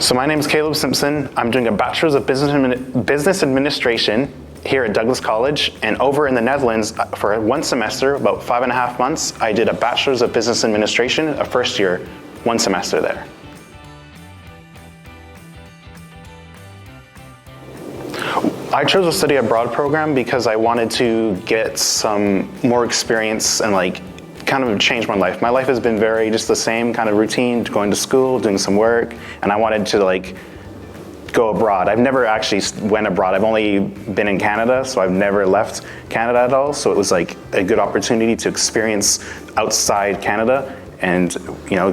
So my name is Caleb Simpson. I'm doing a Bachelor's of Business Administration here at Douglas College, and over in the Netherlands for one semester, about 5.5 months, I did a Bachelor's of Business Administration, a first year, one semester there. I chose a study abroad program because I wanted to get some more experience and kind of change my life. My life has been very just the same kind of routine, going to school, doing some work, and I wanted to go abroad. I've never actually went abroad. I've only been in Canada, so I've never left Canada at all. So it was like a good opportunity to experience outside Canada and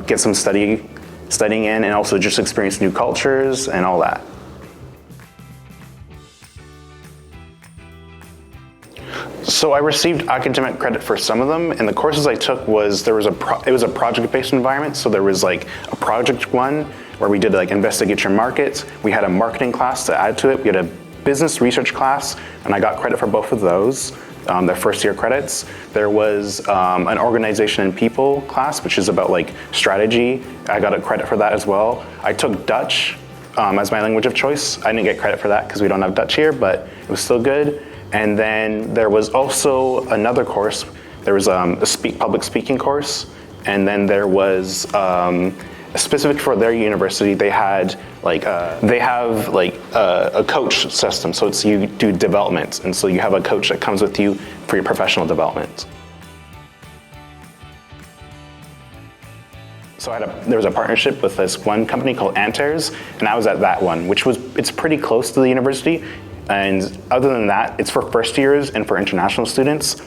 get some studying in, and also just experience new cultures and all that. So I received academic credit for some of them, and the courses I took it was a project-based environment. So there was a project one where we did investigate your market. We had a marketing class to add to it. We had a business research class, and I got credit for both of those. Their first year credits. There was an organization and people class, which is about strategy. I got a credit for that as well. I took Dutch as my language of choice. I didn't get credit for that because we don't have Dutch here, but it was still good. And then there was also another course. There was a public speaking course, and then there was specific for their university. They had a coach system. So it's you do development, and so you have a coach that comes with you for your professional development. So there was a partnership with this one company called Anters, and I was at that one, it's pretty close to the university. And other than that, it's for first years and for international students.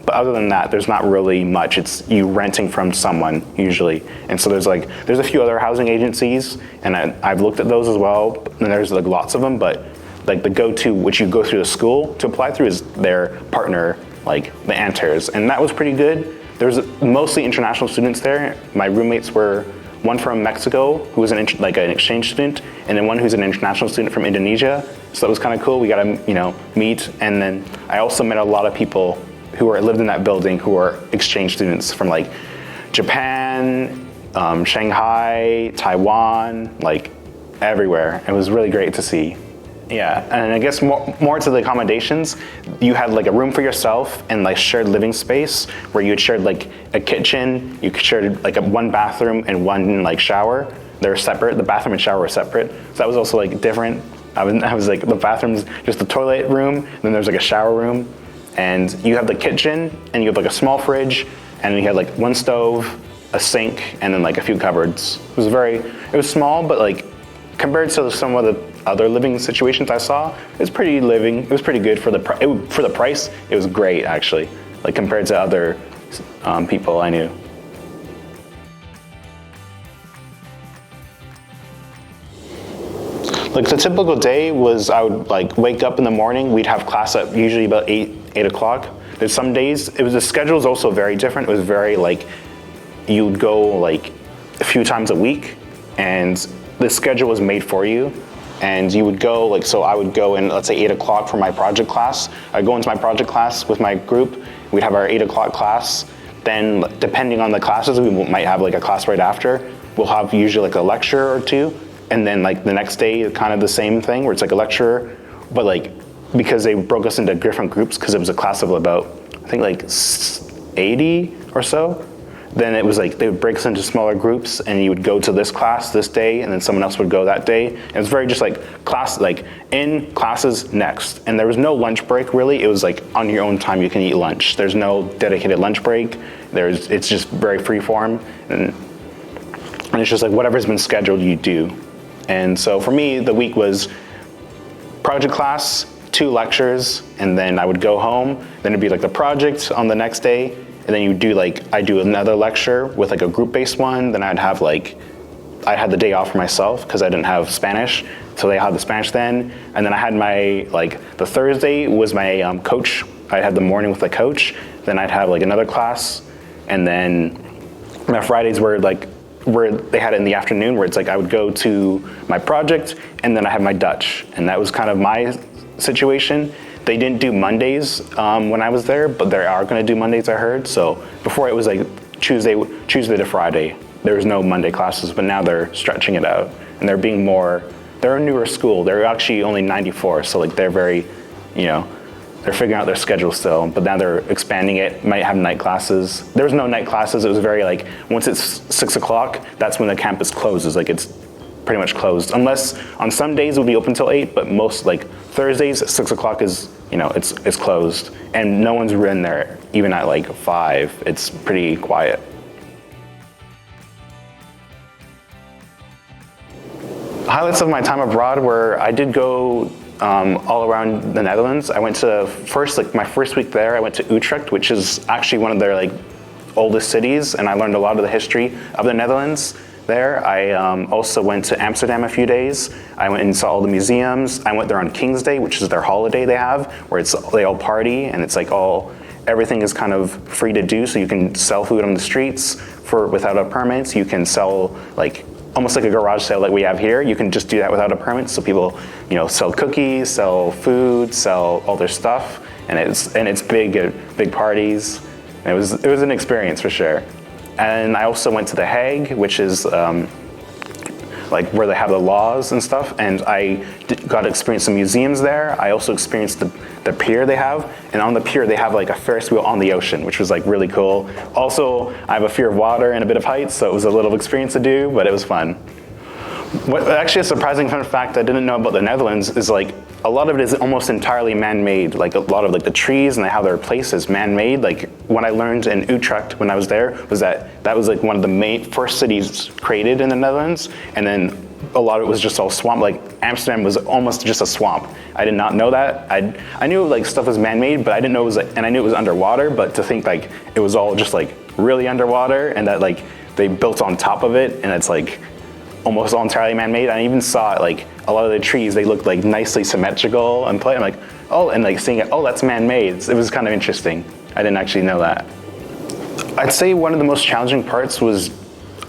But other than that, there's not really much. It's you renting from someone usually. And so there's a few other housing agencies, and I've looked at those as well. And there's lots of them, but the go-to, which you go through the school to apply through, is their partner, the Anters. And that was pretty good. There was mostly international students there. My roommates were one from Mexico, who was an exchange student, and then one who's an international student from Indonesia. So that was kind of cool. We got to meet, and then I also met a lot of people who lived in that building who are exchange students from Japan, Shanghai, Taiwan, everywhere. It was really great to see. Yeah, and I guess more to the accommodations, you had a room for yourself and shared living space where you had shared a kitchen, you shared one bathroom and one shower. They're separate. The bathroom and shower were separate. So that was also different. I was the bathroom's just the toilet room, and then there's a shower room, and you have the kitchen, and you have a small fridge, and you had one stove, a sink, and then a few cupboards. It was small, but compared to some of the other living situations I saw, it was pretty good for the price. It was great actually, compared to other people I knew. The typical day was I would wake up in the morning. We'd have class at usually about 8 o'clock. There's some days the schedule is also very different. It was very you would go a few times a week, and the schedule was made for you. And you would go so I would go in, let's say 8 o'clock for my project class. I'd go into my project class with my group. We'd have our 8 o'clock class. Then depending on the classes, we might have a class right after. We'll have usually a lecture or two. And then the next day, kind of the same thing where it's a lecture, but because they broke us into different groups, because it was a class of about, I think 80 or so, then it was they would break us into smaller groups, and you would go to this class this day, and then someone else would go that day. And it was very just class, in classes next. And there was no lunch break really. It was on your own time you can eat lunch. There's no dedicated lunch break. It's just very free form, and it's just whatever's been scheduled you do. And so for me, the week was project class, 2 lectures, and then I would go home. Then it'd be the project on the next day, and then you do I do another lecture with a group-based one. Then I'd have I had the day off for myself because I didn't have Spanish, so they had the Spanish then. And then I had my the Thursday was my coach. I had the morning with the coach. Then I'd have another class, and then my Fridays were where they had it in the afternoon, where it's I would go to my project, and then I had my Dutch, and that was kind of my situation. They didn't do Mondays when I was there, but they are going to do Mondays, I heard. So before it was Tuesday to Friday. There was no Monday classes, but now they're stretching it out. and they're a newer school. They're actually only 94, so like they're very, they're figuring out their schedule still, but now they're expanding it, might have night classes. There was no night classes, it was very like, once it's 6 o'clock, that's when the campus closes, like it's pretty much closed. Unless on some days it'll be open till 8, but most like Thursdays, 6 o'clock is, it's closed. And no one's in there, even at like 5, it's pretty quiet. Highlights of my time abroad were I did go all around the Netherlands. I went to my first week there, I went to Utrecht, which is actually one of their like oldest cities, and I learned a lot of the history of the Netherlands there. I also went to Amsterdam a few days. I went and saw all the museums. I went there on King's Day, which is their holiday they have, where they all party, and it's like everything is kind of free to do, so you can sell food on the streets without a permit. You can sell like almost like a garage sale like we have here. You can just do that without a permit. So people, sell cookies, sell food, sell all their stuff, and it's big parties. And it was an experience for sure. And I also went to The Hague, which is like where they have the laws and stuff. And I got to experience some museums there. I also experienced the pier they have, and on the pier they have like a Ferris wheel on the ocean, which was like really cool. Also, I have a fear of water and a bit of heights, so it was a little experience to do, but it was fun. Actually, a surprising fun fact I didn't know about the Netherlands is like a lot of it is almost entirely man-made. Like a lot of like the trees and how they're placed is man-made. Like what I learned in Utrecht when I was there was that was like one of the first cities created in the Netherlands, and then a lot of it was just all swamp. Like Amsterdam was almost just a swamp. I did not know that. I knew like stuff was man-made, but I didn't know it was and I knew it was underwater. But to think like it was all just like really underwater, and that like they built on top of it, and it's like almost all entirely man-made. I even saw it, like a lot of the trees, they looked like nicely symmetrical and I'm like, oh, and like seeing it, oh, that's man-made. It was kind of interesting. I didn't actually know that. I'd say one of the most challenging parts was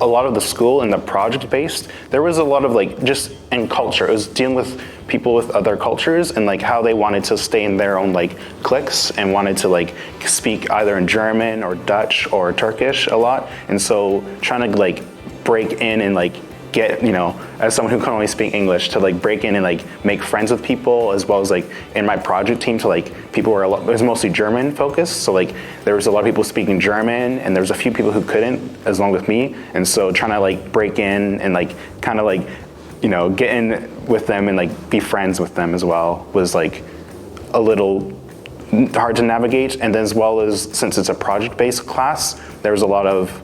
a lot of the school and the project-based. There was a lot of like just in culture. It was dealing with people with other cultures and like how they wanted to stay in their own like cliques and wanted to like speak either in German or Dutch or Turkish a lot. And so trying to like break in and like get, as someone who can only speak English, to like break in and like make friends with people, as well as like in my project team to like people were it was mostly German focused, so like there was a lot of people speaking German and there was a few people who couldn't, as long with me, and so trying to like break in and like kind of like get in with them and like be friends with them as well was like a little hard to navigate. And then as well as, since it's a project-based class, there was a lot of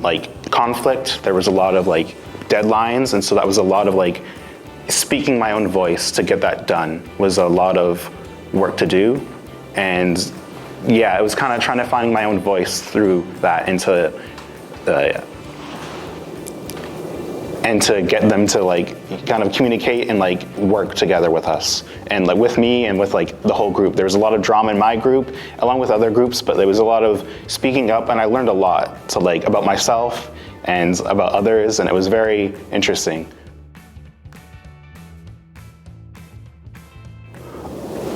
like conflict. There was a lot of like deadlines, and so that was a lot of like speaking my own voice to get that done was a lot of work to do. And yeah, it was kind of trying to find my own voice through that and to get them to like kind of communicate and like work together with us and like with me and with like the whole group. There was a lot of drama in my group along with other groups, but there was a lot of speaking up, and I learned a lot to like about myself and about others, and it was very interesting.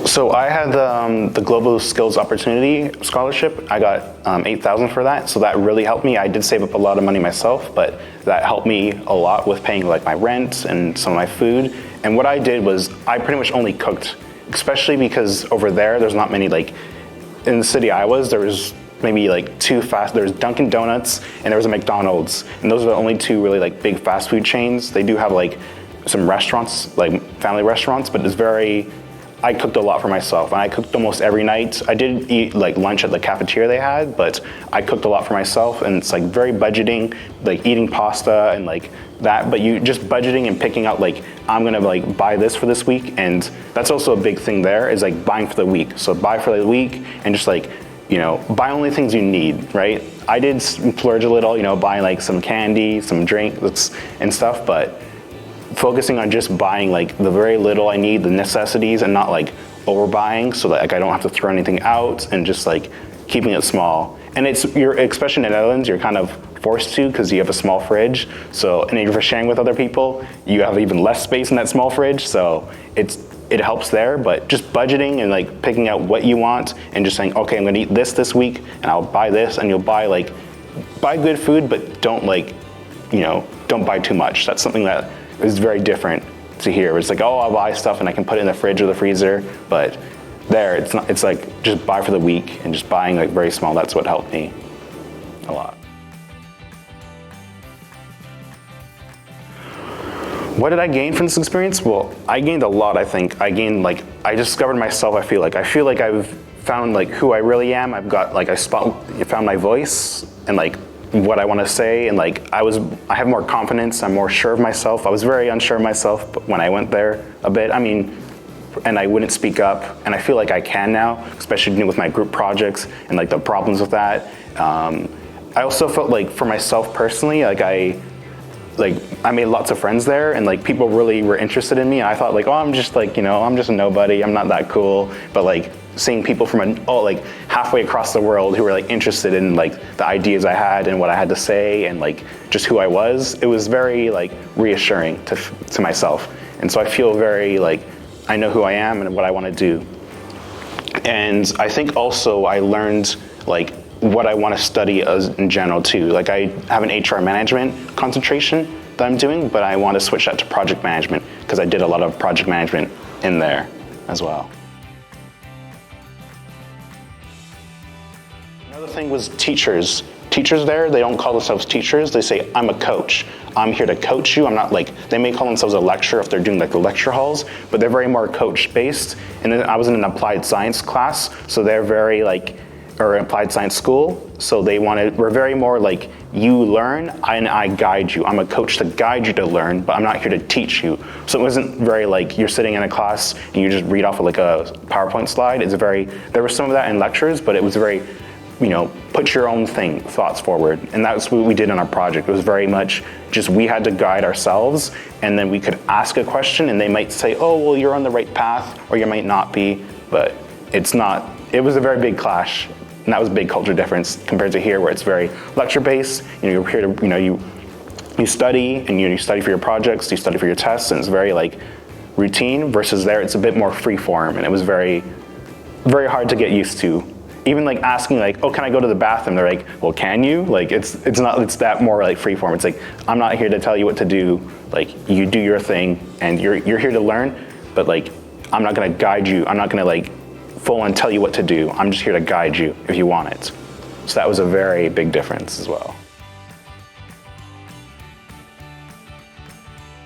So I had the Global Skills Opportunity Scholarship. I got $8,000 for that, so that really helped me. I did save up a lot of money myself, but that helped me a lot with paying like my rent and some of my food. And what I did was I pretty much only cooked, especially because over there's not many, like in the city I was, there was maybe like there's Dunkin' Donuts and there was a McDonald's, and those are the only two really like big fast food chains. They do have like some restaurants, like family restaurants, but I cooked a lot for myself, and I cooked almost every night. I did eat like lunch at the cafeteria they had, but I cooked a lot for myself, and it's like very budgeting, like eating pasta and like that, but you just budgeting and picking out like, I'm gonna like buy this for this week, and that's also a big thing there, is like buying for the week. So buy for the week and just like, buy only things you need, right? I did splurge a little, buying like some candy, some drinks and stuff, but focusing on just buying like the very little I need, the necessities, and not like overbuying, so that like I don't have to throw anything out, and just like keeping it small. And especially in the Netherlands, you're kind of forced to, because you have a small fridge. So, and if you're sharing with other people, you have even less space in that small fridge. So it helps there, but just budgeting and like picking out what you want and just saying, okay, I'm gonna eat this week, and I'll buy this, and you'll buy like buy good food, but don't don't buy too much. That's something that is very different to here. It's like, oh, I'll buy stuff and I can put it in the fridge or the freezer, but there, it's not. It's like just buy for the week and just buying like very small. That's what helped me a lot. What did I gain from this experience? Well, I gained a lot, I think. I discovered myself, I feel like. I've found like who I really am. I've got like, I found my voice and like what I want to say, and like I have more confidence, I'm more sure of myself. I was very unsure of myself when I went there a bit. And I wouldn't speak up, and I feel like I can now, especially with my group projects and like the problems with that. I also felt like for myself personally, I made lots of friends there, and like people really were interested in me, and I thought like, oh, I'm just like, I'm just a nobody, I'm not that cool. But like seeing people from like halfway across the world who were like interested in like the ideas I had and what I had to say and like just who I was, it was very like reassuring to myself. And so I feel very like I know who I am and what I want to do. And I think also I learned like what I want to study as in general too. Like I have an HR management concentration that I'm doing, but I want to switch that to project management because I did a lot of project management in there as well. Another thing was teachers. Teachers there, they don't call themselves teachers. They say, I'm a coach. I'm here to coach you. I'm not like, they may call themselves a lecturer if they're doing like the lecture halls, but they're very more coach based. And then I was in an applied science class, so they're very like, or applied science school. So we're very more like, you learn and I guide you. I'm a coach to guide you to learn, but I'm not here to teach you. So it wasn't very like, you're sitting in a class and you just read off of like a PowerPoint slide. There was some of that in lectures, but it was very, put your own thoughts forward. And that's what we did in our project. It was very much just, we had to guide ourselves, and then we could ask a question and they might say, oh, well, you're on the right path, or you might not be, but it's not. It was a very big clash, and that was a big culture difference compared to here where it's very lecture-based. You're here to, you study, and you study for your projects, you study for your tests, and it's very like routine, versus there it's a bit more free form, and it was very, very hard to get used to. Even like asking like, oh, can I go to the bathroom? They're like, well, can you? Like it's that more like free form. It's like, I'm not here to tell you what to do. Like you do your thing and you're here to learn, but like, I'm not gonna guide you. I'm not gonna like full on tell you what to do. I'm just here to guide you if you want it. So that was a very big difference as well.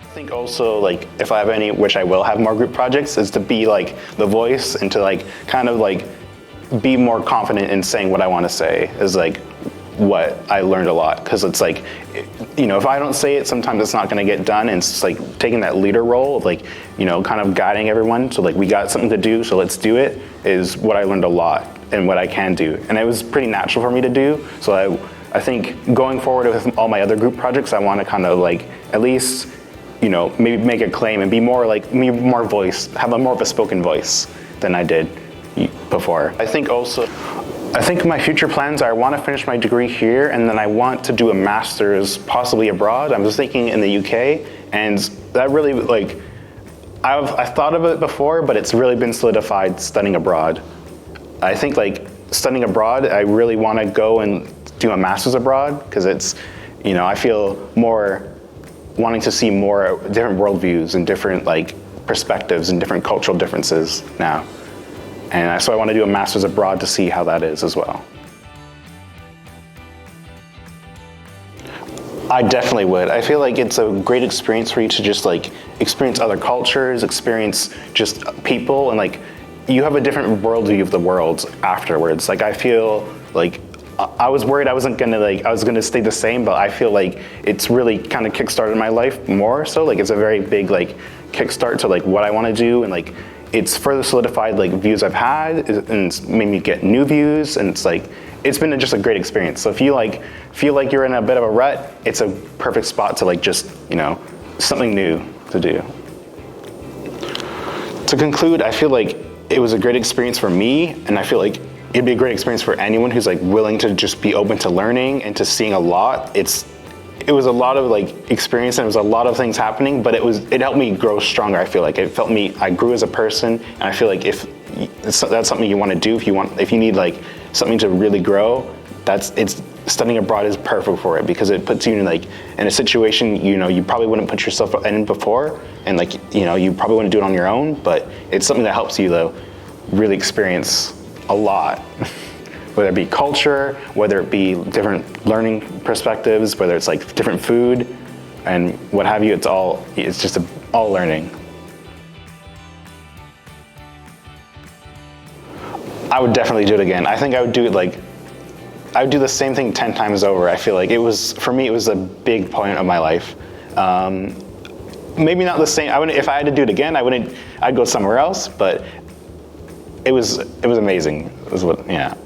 I think also like, if I have any, which I will have more group projects, is to be like the voice and to like, kind of like, be more confident in saying what I want to say is like what I learned a lot. Because it's like, if I don't say it, sometimes it's not going to get done. And it's like taking that leader role of like, kind of guiding everyone. So like, we got something to do, so let's do it, is what I learned a lot and what I can do. And it was pretty natural for me to do. So I think going forward with all my other group projects, I want to kind of like, at least, maybe make a claim and be more like, more voice, have a more of a spoken voice than I did before. I think my future plans are I want to finish my degree here, and then I want to do a master's possibly abroad. I was thinking in the UK, and that really like, I've thought of it before, but it's really been solidified studying abroad. I think like studying abroad, I really want to go and do a master's abroad, because it's, I feel more wanting to see more different worldviews and different like perspectives and different cultural differences now. And so I want to do a master's abroad to see how that is as well. I definitely would. I feel like it's a great experience for you to just like experience other cultures, experience just people, and like you have a different worldview of the world afterwards. Like I feel like I was worried I was gonna stay the same, but I feel like it's really kind of kickstarted my life more so. Like it's a very big like kickstart to like what I want to do, and like it's further solidified like views I've had, and it's made me get new views, and it's been just a great experience. So if you like feel like you're in a bit of a rut, it's a perfect spot to like just, something new to do. To conclude, I feel like it was a great experience for me, and I feel like it'd be a great experience for anyone who's like willing to just be open to learning and to seeing a lot. It was a lot of like experience, and it was a lot of things happening, but it helped me grow stronger. I feel like I grew as a person, and I feel like if that's something you want to do, if you need like something to really grow, it's studying abroad is perfect for it, because it puts you in like in a situation, you know, you probably wouldn't put yourself in before, and like, you know, you probably wouldn't do it on your own, but it's something that helps you though really experience a lot. Whether it be culture, whether it be different learning perspectives, whether it's like different food and what have you, it's just all learning. I would definitely do it again. I think I would do the same thing 10 times over. I feel like for me, it was a big point of my life. Maybe not the same, if I had to do it again, I'd go somewhere else, but it was amazing, yeah.